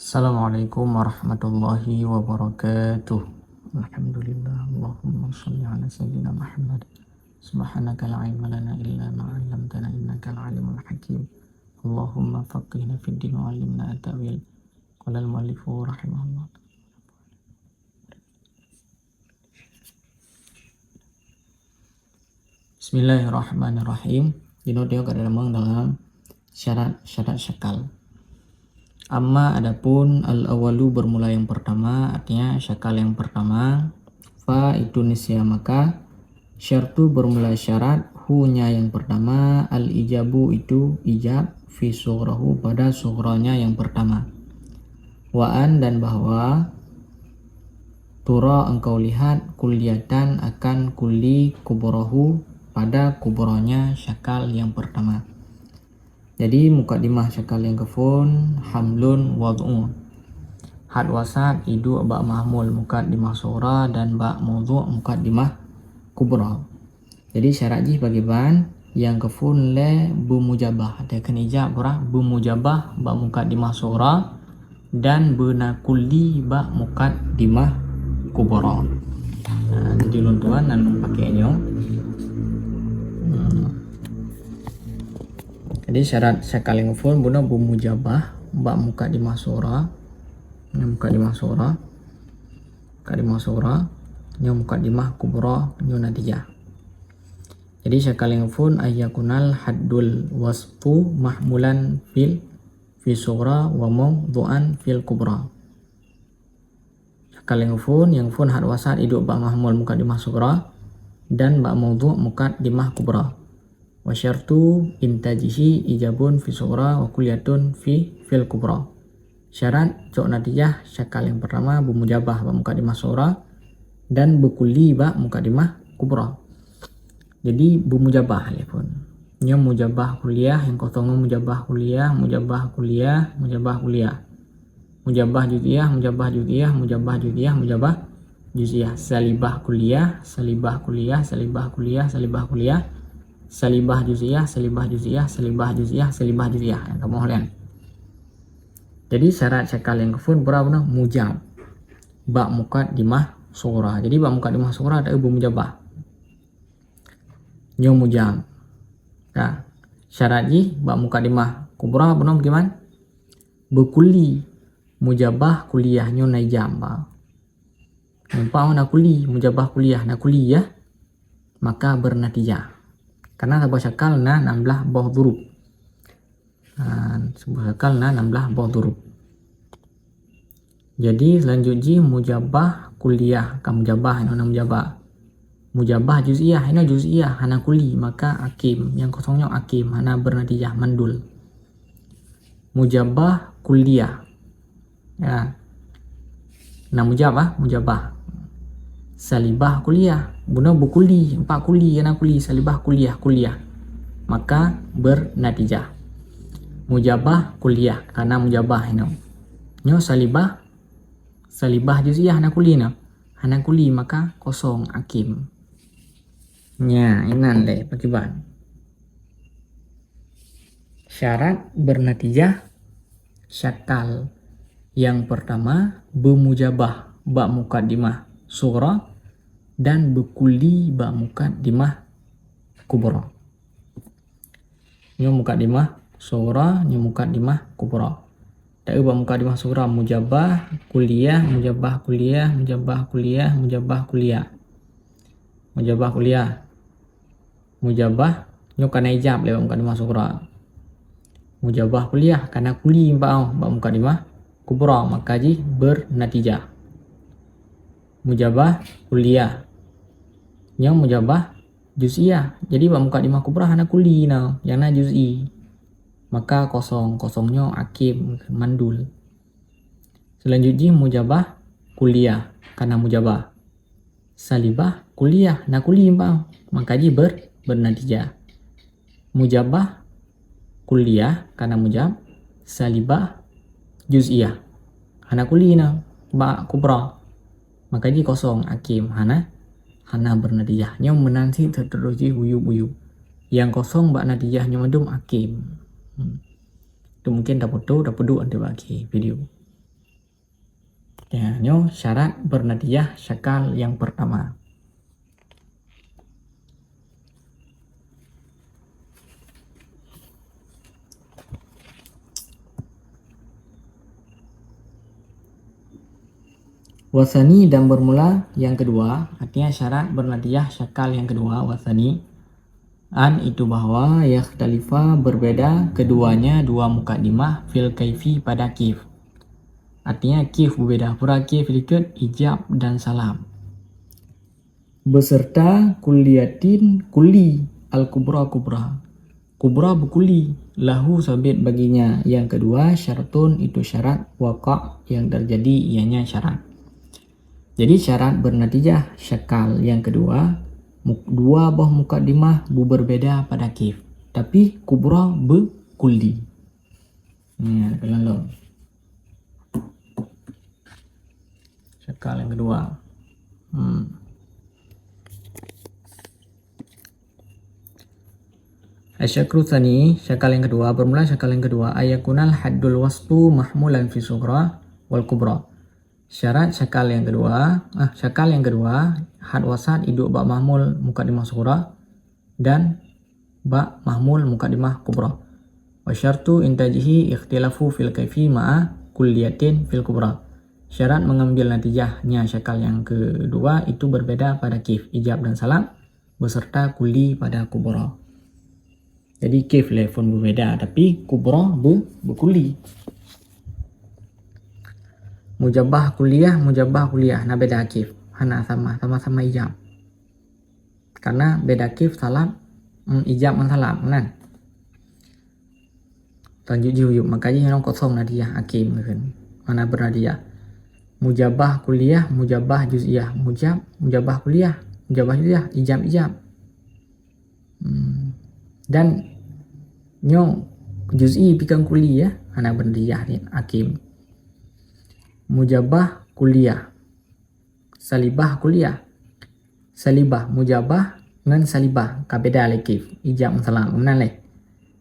Assalamualaikum warahmatullahi wabarakatuh. Alhamdulillah. Allahumma shalli ala sayyidina Muhammad. Subhanaka la ilma lana illa ma 'allamtana innaka al-alimul hakim. Allahumma faqihna fid din wa 'allimna at-ta'wil. Qala al-muallifu rahimahullah. Bismillahirrahmanirrahim. Dino dia kada dalam syarat-syarat syakal. Amma adapun al-awalu bermula yang pertama, artinya syakal yang pertama, fa itu nisya maka syartu bermula syarat, hu-nya yang pertama, al-ijabu itu ijab, fi sughrahu pada sughranya yang pertama, wa'an dan bahwa, tura engkau lihat kulliyatan akan kulli kuburahu pada kuburanya syakal yang pertama. Jadi mukaddimah syakal yang kefun hamlun wad'u. Had wasat idu ba mahmul mukaddimah sura dan ba mawdu' mukaddimah kubra. Jadi syarat jih bagi ban yang kefun le bumujabah. Ada kan ijab berah bumujabah ba mukaddimah sura dan bena kulli ba mukaddimah kubra. Nah, jadi luntuan dan pakainya. Jadi syarat syakal yang full buna bumujabah ba mukaddimah sura, mukaddimah sura, mukaddimah sura, mukaddimah kubra, natijah. Jadi syakal yang full ayyakunal haddul wasfu mahmulan fi sura wa mawdu'an fil kubra. Syakal yang full had wasat idu ba mahmul mukaddimah sura dan ba mawdu' mukaddimah kubra. Wa syartu intajihi ijabun fi sura wa kulliyatun fil kubra. Syarat cok natijah syakal yang pertama bumujabah ba mukaddimah sura dan bukulli ba mukaddimah kubra. Jadi bumujabah pun. Nya mujabah kuliah yang kosong mujabah kuliah, mujabah kuliah, mujabah kuliah. Mujabah juz'iyah, mujabah juz'iyah, mujabah juz'iyah, mujabah juz'iyah. Salibah kuliah, salibah kuliah, salibah kuliah, salibah kuliah. Salibah juz'iyah, salibah juz'iyah, salibah juz'iyah, salibah juz'iyah. Kamu halian. Jadi syarat syakal yang kefun berapa mujab. Ba mukaddimah sura. Jadi ba mukaddimah sura ada bumujabah. Nyo mujab. Nah, syarat ji ba mukaddimah kubra benar bagaimana? Bekulli mujabah kuliahnya naijam ba. Nampak nak kuli mujabah kuliah nak kuliah maka bernatijah. Karena sebuah syakal na 16 bawah durub. Sebuah syakal na 16 bawah durub. Jadi selanjutnya mujabah kuliah kan mujabah ini mujabah. Mujabah juz'iyah ini juz'iyah hana kuli maka akim yang kosongnya akim hana bernatijah mandul. Mujabah kuliah. Ya. Nah mujabah. Salibah kuliah buna bukuli 4 kuli yana kuli salibah kuliah maka bernatijah. Mujabah kuliah karena mujabah ini nyo salibah juz'iyah hana kuli maka kosong akim nya inan le pakiban. Syarat bernatijah syakal yang pertama bumujabah ba mukaddimah sura dan bukulli ba mukaddimah kubra. Nyo mukaddimah sura, nyo mukaddimah kubra. Tak ba mukaddimah sura mujabah kuliah, mujabah kuliah, mujabah kuliah, mujabah kuliah. Mujabah kuliah. Mujabah nyo kana ijab le mukaddimah sura. Mujabah kuliah kana kuli ba mukaddimah kubra maka ji bernatijah. Mujabah kuliah yang mujabah juz'iyah. Jadi ba mukaddimah kubra hana kuli yang na juz'i. Maka kosongnya akim mandul. Selanjutnya mujabah kuliah karena mujabah. Salibah kuliah na kuli ba maka ji bernatijah. Mujabah kuliah karena mujab. Salibah juz'iyah hana kuli ba kubra maka ji kosong akim hana bernatijah. Nya menansi terteruji uyub-uyub. Yang kosong ba natijahnya madum akim. Itu mungkin dapat dua nanti bagi video. Ya, ini syarat bernadiyah syakal yang pertama. Wasani dan bermula yang kedua, artinya syarat bernadiyah syakal yang kedua, wasani. An itu bahwa yakhtalifa berbeda keduanya dua mukaddimah fil kaifi pada kif. Artinya kif berbeda, pura kif ikut ijab dan salam. Beserta kulliyatin kulli al-kubra kubra. Kubra berkuli, lahu sabit baginya. Yang kedua syaratun itu syarat, waqa yang terjadi ianya syarat. Jadi syarat bernatijah syakal yang kedua, dua buah mukaddimah berbeda pada kif, tapi kubra berkuli. Ini kalau syakal yang kedua. Asyakru tsani, syakal yang kedua, bermula syakal yang kedua, ayakunal haddul wasfu mahmulan fi sughra wal kubra. Syarat syakal yang kedua, had wasat iduk ba mahmul mukaddimah sughra dan ba mahmul mukaddimah kubra. Wa syartu intajihi ikhtilafu fil kaifi ma'a kulliyatin fil kubra. Syarat mengambil natijahnya syakal yang kedua itu berbeda pada kif, ijab dan salam beserta kulli pada kubra. Jadi kif pun berbeda tapi kubra berkulli. Mujabah kuliah nah beda kif, hana sama ijab. Karena beda kif salam ijab dan salam kan. Lanjut yuk makanya yang kosong nadiyah hakim kan. Mana bernadiyah. Mujabah kuliah, mujabah juz'iyah, mujabah kuliah, mujabah juz'iyah, ijab. Dan nyo juz'i pikang kuliah, hana bernadiyah ni hakim. Mujabah kuliah, salibah kuliah, salibah mujabah ngan salibah kabeda lekif ijab salam menan le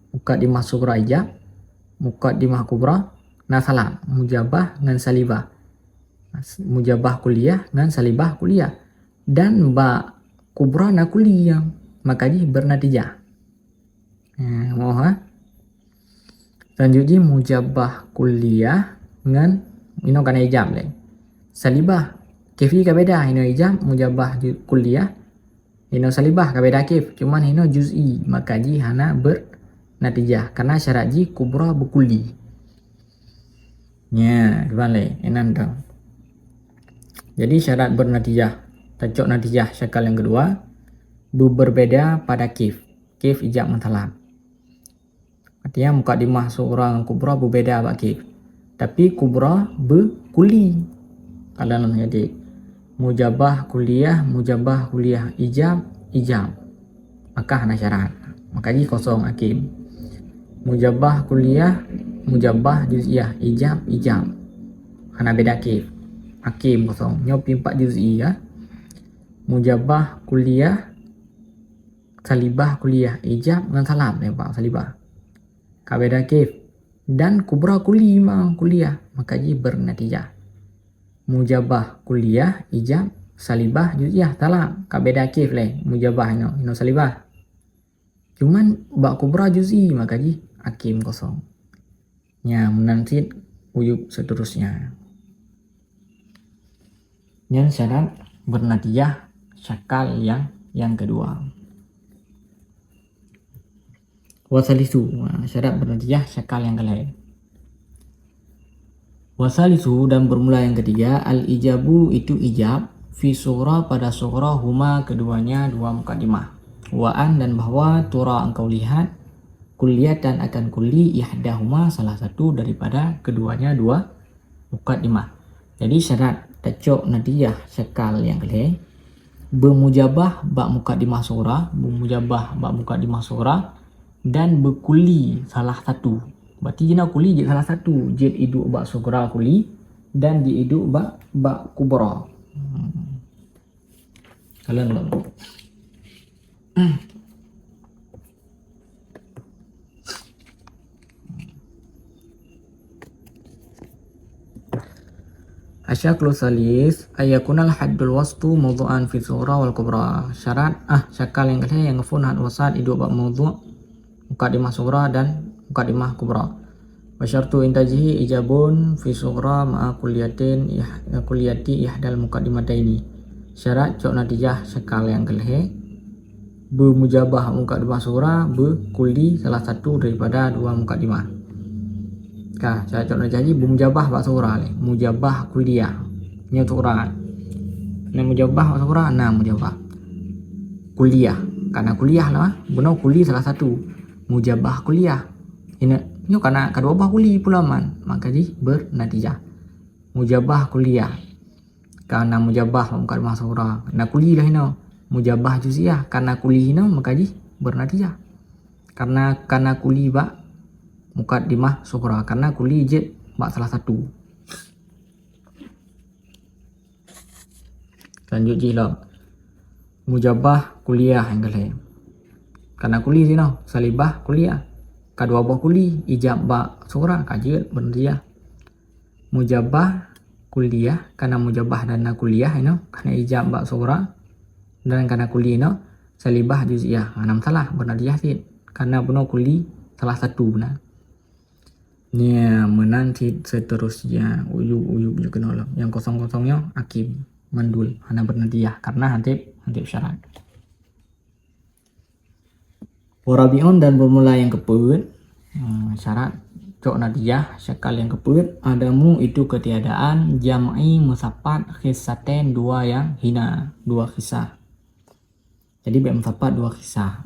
muka di masuk ijab muka di kubra na salam mujabah ngan salibah mujabah kuliah ngan salibah kuliah dan ba kubra na kuliah makanya bernatijah. Selanjutnya mujabah kuliah ngan ino kana ijab le. Salibah kifi ka beda ino ijab mujabah kuliah. Ino salibah ka beda kif, cuman ino juz'i maka ji hana bernatijah karena syarat ji kubra berkulli. Nya, kembali enan dong. Jadi syarat bernatijah, tajuk natijah syakal yang kedua berbeda pada kif ijab salam. Artinya mukaddimah seorang kubra berbeda pada kif. Tapi kubra berkuli. Kalian jadi mujabah kuliah, ijab. Maka hana syarat. Maka ji kosong hakim. Mujabah kuliah, mujabah juz'iyah, ijab. Hana beda kif. Hakim kosong. Nyopi 4 juz'i ya. Mujabah kuliah, salibah kuliah, ijab dengan salam nampak salibah. Kabeda kif. Dan kubra kuliah maka ji bernatijah. Mujabah kuliah ijab salibah juz'iyah salam kabeda kif le mujabah ino salibah cuman ba kubra juz'i maka ji hakim kosong. Nya menansit uyub seterusnya. Yang syarat bernatijah syakal yang kedua. Wasalisu, syarat bernatijah syakal yang lain. Wasalisu dan bermula yang ketiga, al-ijabu itu ijab, fi sughra pada sughra huma keduanya dua mukaddimah. Wa'an dan bahwa tura engkau lihat, kulliyatan akan kulli ihdahuma salah satu daripada keduanya dua mukaddimah. Jadi syarat tajuk natijah syakal yang lain, bermujabah ba mukaddimah sughra, dan berkuli salah satu. Berarti jina kuli je salah satu. Jid iduk ba sughra kuli dan di iduk ba kubra. Kalian lo. Asyaklu salis ayakunal haddul wastu mawdu'an fi sughra wal kubra. Syarat syakal yang kedua yang ngefun had wasat itu bab mawdu' muqaddimah sughra dan muqaddimah kubra. Wa syartu intajihi ijabun fi sughra ma'a kulliyati ihdal muqaddimataini. Syarat cok natijah syakal yang kedua bermujabah muqaddimah sughra berkulli salah satu daripada dua muqaddimah. Cara contoh jadi mujabah bahasa sughra le, mujabah kuliah. Ini untuk orang. Nah mujabah bahasa sughra, nah mujabah kuliah. Karena kuliah lah, benar kuli salah satu. Mujabah kuliah. Ini karena kedua bah kuli pula man, maka jadi bernatijah. Mujabah kuliah. Karena mujabah muqaddimah sughra. Nah kuli lah ini. Mujabah juz'iyah karena kuli ini maka jadi bernatijah. Karena kuli ba muqaddimah sughra karena kuli je bak salah satu. Lanjut je lah. Mujabah kuliah yang kedua. Karena kuli sini salibah kuliah. Kedua buah kuli ijab bak sughra kaje bernatijah. Mujabah kuliah karena mujabah dan kuliah ini karena ijab bak sughra dan karena kuli ini salibah juz'iyah. Enam salah bernatijah sih karena benar kuli salah satu benar. Nia menanti seterusnya uyub juga nolong. Yang kosong-kosongnya akib mandul hana bernatijah karena hantip syarat. Warabiun dan bermula yang keput syarat cok natijah syakal yang keput adamu itu ketiadaan jam'i musapat khisaten dua yang hina dua kisah. Jadi musapat dua kisah.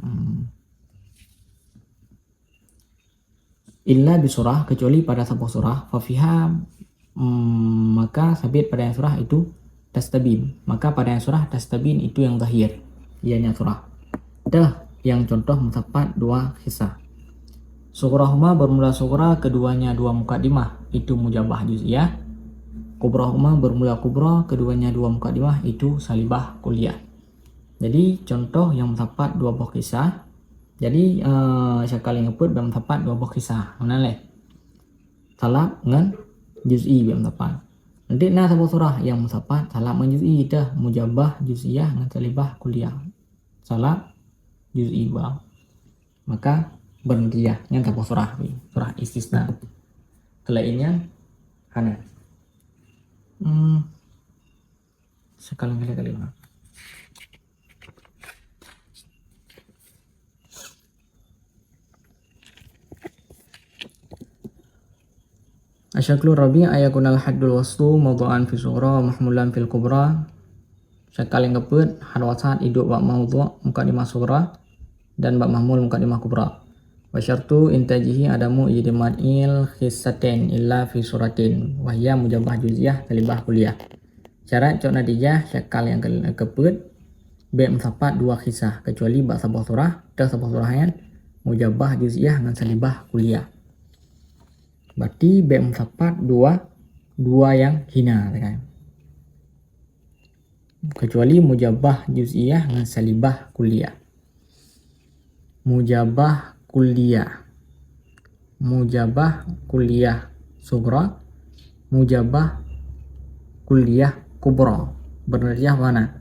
Illa bisurah kecuali pada sebuah surah fafiha maka sabit pada yang surah itu tastabin, maka pada yang surah tastabin itu yang zahir ianya surah dah yang contoh musapat dua kisah. Sughrohuma bermula sughra keduanya dua muqaddimah itu mujabah juz'iyah. Kubrohuma bermula kubra keduanya dua muqaddimah itu salibah kuliah. Jadi contoh yang musapat dua buah kisah. Jadi syakal yang ngeput dalam tepat dua buah kisah. Mana leh? Salab dengan juz'i dalam tepat. Nanti nah sebuah surah yang musapat salab dengan juz'i dah mujabah juz'iyah dengan salibah kuliah. Salab juz'i bang. Maka bernatijah yang sebuah surah istisna. Selainnya hana. Sekali kali. Asyaklu rabi ayakunal haddul wastu mawdu'an fi sughra mahmulan fil kubra. Syakal yang keput had wasat hidup bak mawdu' muqaddimah sughra dan bak mahmul muqaddimah kubra. Wa syartu intajihi adamu ijtimadil khisatain illa fi suratin wa hiya mujabah juz'iyah talibah kuliah. Syarat cok natijah syakal yang keput be musapat dua kisah kecuali bak sebuah surah dan sebuah surah yang mujabah juz'iyah dengan salibah kuliah. Berarti B musapat dua yang hina kan? Kecuali mujabah juz'iyah dengan salibah kuliah. Mujabah kuliah sughra, mujabah kuliah kubra. Bernatijah mana?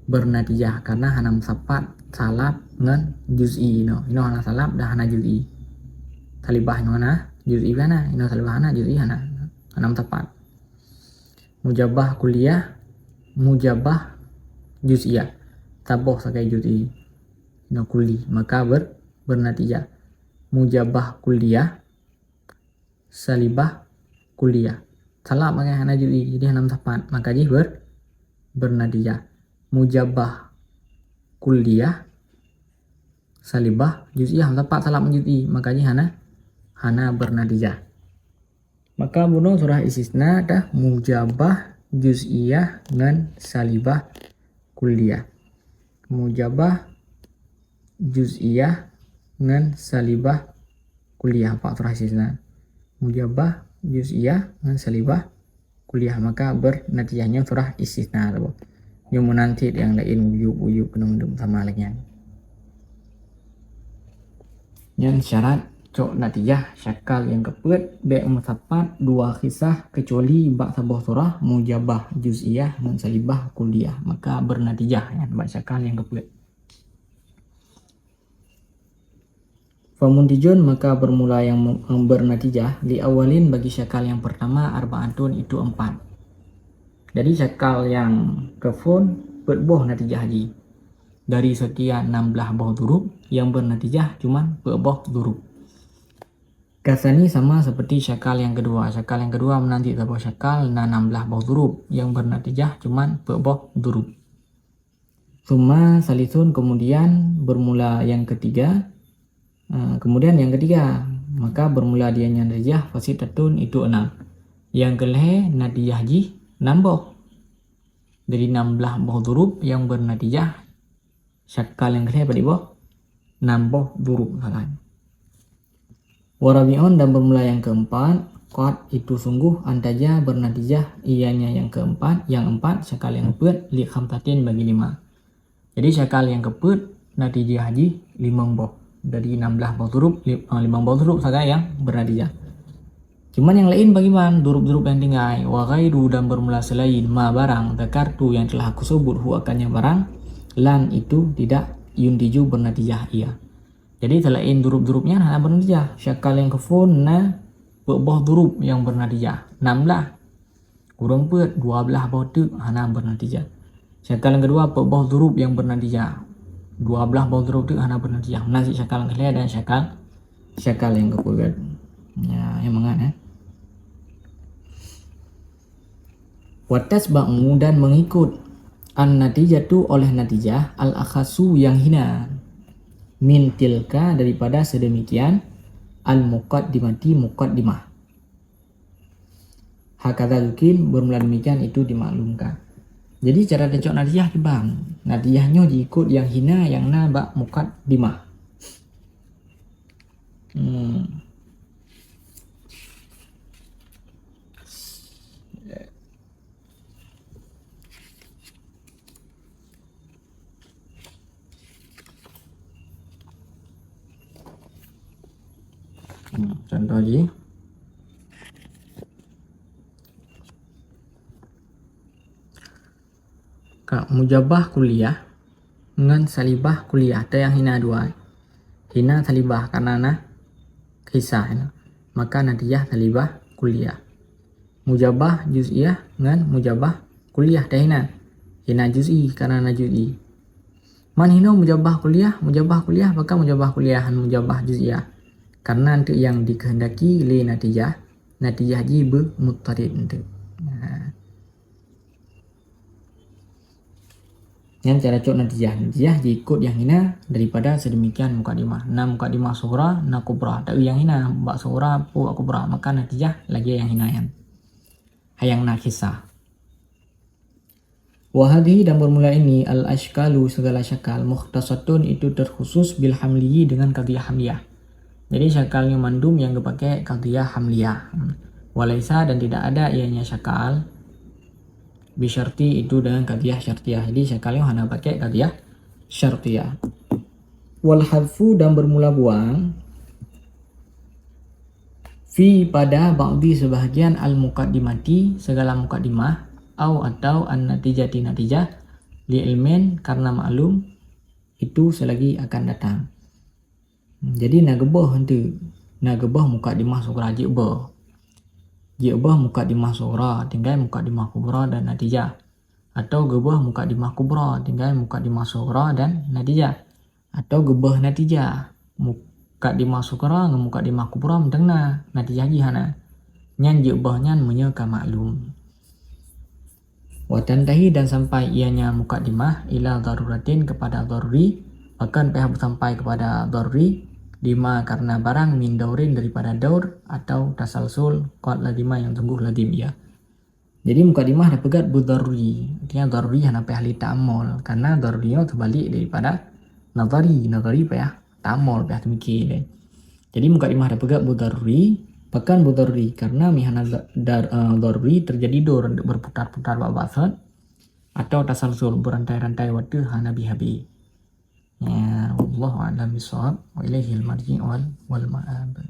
Bernatijah karena hana musapat salab dengan juz'i ini hana salab dah hana juz'i. Salibah ini hana juz'i hana, ini salibah hana juz'i hana tepat. Mujabah kuliah, mujabah juz'iyah. Taboh sakai juz'i. Ini kuli, maka bernatijah. Mujabah kuliah, salibah kuliah. Salab pakai hana juz'i, jadi hana tepat. Maka jadi bernatijah. Mujabah kuliah, salibah juz'iyah tepat salab juz'i, maka jadi hana bernatijah. Maka bunuh surah istisna dah mujabah juz'iyah dengan salibah kuliah. Mujabah juz'iyah dengan salibah kuliah pak surah istisna. Mujabah juz'iyah dengan salibah kuliah, maka bernatijahnya surah istisna. Yang menanti yang lain uyub kena sama lainnya. Yang syarat cok natijah syakal yang keput be musapat dua kisah kecuali bak sabah surah mujabah juz'iyah dan salibah kuliah, maka bernatijah ya bak syakal yang keput. Famuntijun maka bermula yang bernatijah li awalin bagi syakal yang pertama arbaatun itu 4. Jadi syakal yang kefun berboh natijah haji dari sekian 16 boh huruf yang bernatijah cuman berboh huruf. Kasani sama seperti syakal yang kedua. Syakal yang kedua menanti sebuah syakal 16 boh huruf yang bernatijah cuman berboh huruf. Suma salisun kemudian bermula yang ketiga. Kemudian yang ketiga maka bermula dianya natijah fasitatun itu 6. Yang kelih natijah haji 6 boh. Dari 16 boh huruf yang bernatijah syakal yang kelih pada boh 6 boh huruf salah. Warabi'un dan bermula yang keempat, qad itu sungguh antaja bernatijah ianya yang keempat, yang empat syakal yang keput li khamsatin bagi 5. Jadi syakal yang keput natijah haji 5 boh. Dari 16 boh huruf 5 boh huruf saja yang bernatijah. Cuman yang lain bagaimana? Huruf-huruf yang tinggal wa ghairu dan bermula selain ma barang zakartu yang telah aku sebut hu akannya barang lan itu tidak yuntiju bernatijah ia. Jadi selain huruf-hurufnya hana bernatijah. Syakal yang kefun na boh huruf yang bernatijah 16. Kurang put 12 boh tu hana bernatijah. Syakal yang kedua boh huruf yang bernatijah 12 boh huruf tu hana bernatijah. Nasi syakal yang kedua dan syakal yang keput. Ya, yang mangat Watas ba'u dan mengikut an natijatu oleh natijah al akhasu yang hina min tilka daripada sedemikian al muqaddimati muqaddimah. Hakadha yukin bermula demikian itu dimaklumkan. Jadi cara decok natijah ke bang, natijahnya diikut yang hina yang na bak muqaddimah. Contoh lagi. Kak mujabah kuliah dengan salibah kuliah ada yang hina dua. Hina salibah karena na kisah ya. Maka natijah salibah kuliah. Mujabah juz'iyah dengan mujabah kuliah dah hina. Hina juz'i karena na juz'i. Man hina mujabah kuliah maka mujabah kuliahan mujabah juz'iyah. Karena untuk yang dikehendaki li natijah haji bermuttarid untuk. Yang cara cok natijah diikut yang hina daripada sedemikian mukadimah. Na mukadimah sughra na kubra. Tak yang hina bak sughra pu kubra maka natijah lagi yang hina yang hayang na kisah. Wahadi dan bermula ini al ashkalu segala syakal mukhtasatun itu terkhusus bil hamliyi dengan qadhiyah hamliyah. Jadi syakalnya mandum yang dipakai qadhiyah hamliyah. Walaisa dan tidak ada ianya syakal bisyarti itu dengan qadhiyah syartiyah. Jadi syakalnya hanya pakai qadhiyah syartiyah. Wal hadfu dan bermula buang fi pada ba'di sebahagian al muqaddimati segala muqaddimah atau an natijati natijah li ilmin karena maklum itu selagi akan datang. Jadi nak gebah muqaddimah sughra jibah muqaddimah sughra tinggal muqaddimah kubra dan natijah, atau gebah muqaddimah kubra tinggal muqaddimah sughra dan natijah, atau gebah natijah muqaddimah sughra dengan muqaddimah kubra mendengna natijah jihana nyan jibah nyan menyeka maklum. Watantahi dan sampai ianya muqaddimah ila daruratin kepada daruri, bahkan pihak sampai kepada daruri lima karena barang min daurin daripada daur atau tasalsul qad ladima yang sungguh ladim ya. Jadi muqaddimah ada pegat budaruri, artinya daruri hana pihak li ta'amul karena darurinya terbalik daripada nadari pihak ta'amul pihak mikir. Jadi muqaddimah ada pegat budaruri, bahkan budaruri karena mihana daruri terjadi daur berputar-putar babasat atau tasalsul berantai-rantai waktu hana bihabi. Ya, wallahu a'lam bishawab wa ilaihil marji' wal ma'ab.